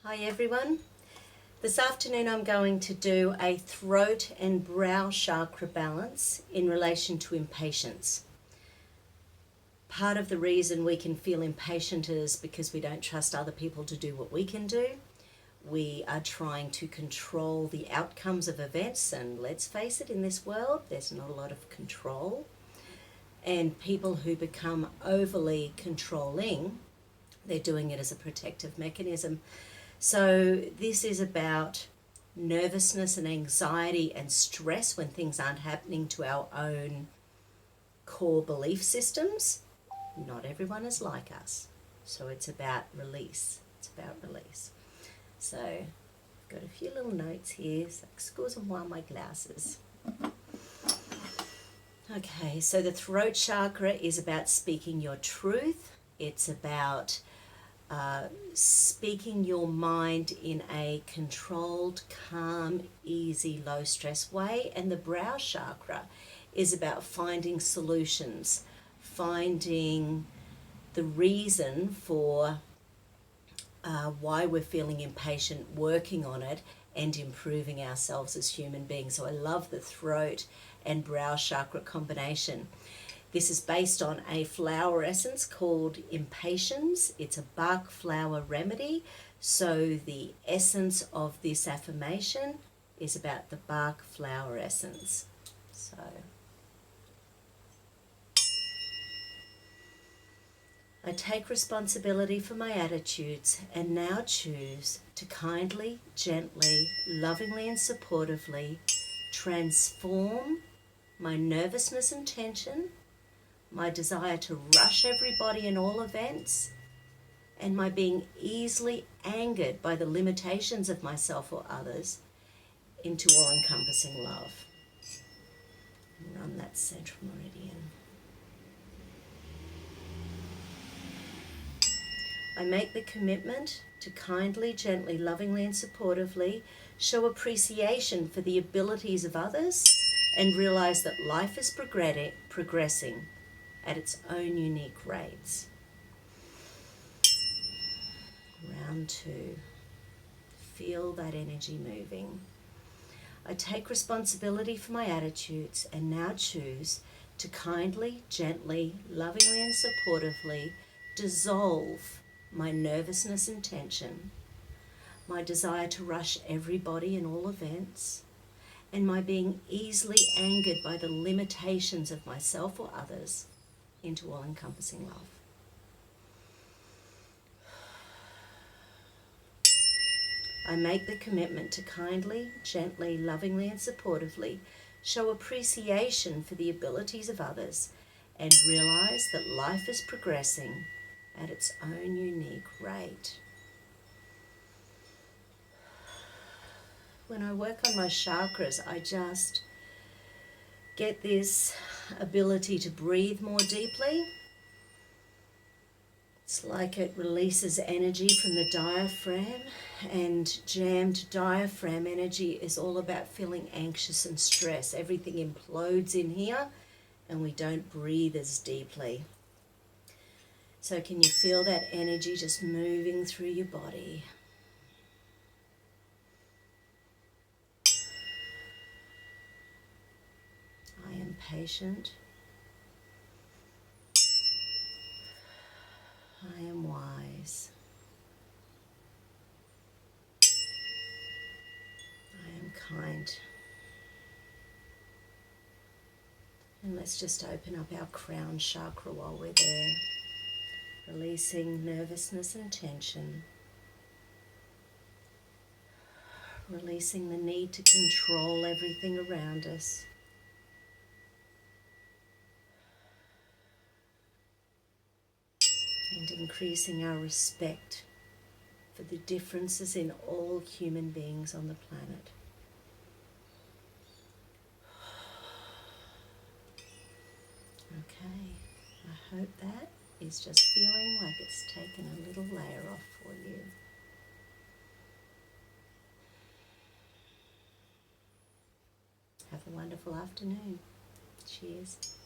Hi everyone. This afternoon I'm going to do a throat and brow chakra balance in relation to impatience. Part of the reason we can feel impatient is because we don't trust other people to do what we can do. We are trying to control the outcomes of events, and let's face it, in this world there's not a lot of control. And people who become overly controlling, they're doing it as a protective mechanism. So this is about nervousness and anxiety and stress when things aren't happening to our own core belief systems. Not everyone is like us. So it's about release. So I've got a few little notes here. So excuse-moi my glasses. Okay, so the throat chakra is about speaking your truth. It's about speaking your mind in a controlled, calm, easy, low-stress way. And the brow chakra is about finding solutions, finding the reason for why we're feeling impatient, working on it, and improving ourselves as human beings. So I love the throat and brow chakra combination. This is based on a flower essence called Impatiens. It's a Bach flower remedy. So the essence of this affirmation is about the Bach flower essence. So I take responsibility for my attitudes and now choose to kindly, gently, lovingly and supportively transform my nervousness and tension, my desire to rush everybody in all events, and my being easily angered by the limitations of myself or others into all-encompassing love. Run that central meridian. I make the commitment to kindly, gently, lovingly and supportively show appreciation for the abilities of others and realize that life is progressing at its own unique rates. Round 2. Feel that energy moving. I take responsibility for my attitudes and now choose to kindly, gently, lovingly and supportively dissolve my nervousness and tension, my desire to rush everybody in all events, and my being easily angered by the limitations of myself or others into all-encompassing love. I make the commitment to kindly, gently, lovingly and supportively show appreciation for the abilities of others and realize that life is progressing at its own unique rate. When I work on my chakras, I just get this ability to breathe more deeply. It's like it releases energy from the diaphragm, and jammed diaphragm energy is all about feeling anxious and stressed. Everything implodes in here and we don't breathe as deeply. So can you feel that energy just moving through your body? I am patient. I am wise. I am kind. And let's just open up our crown chakra while we're there, releasing nervousness and tension, releasing the need to control everything around us. And increasing our respect for the differences in all human beings on the planet. Okay, I hope that is just feeling like it's taken a little layer off for you. Have a wonderful afternoon. Cheers.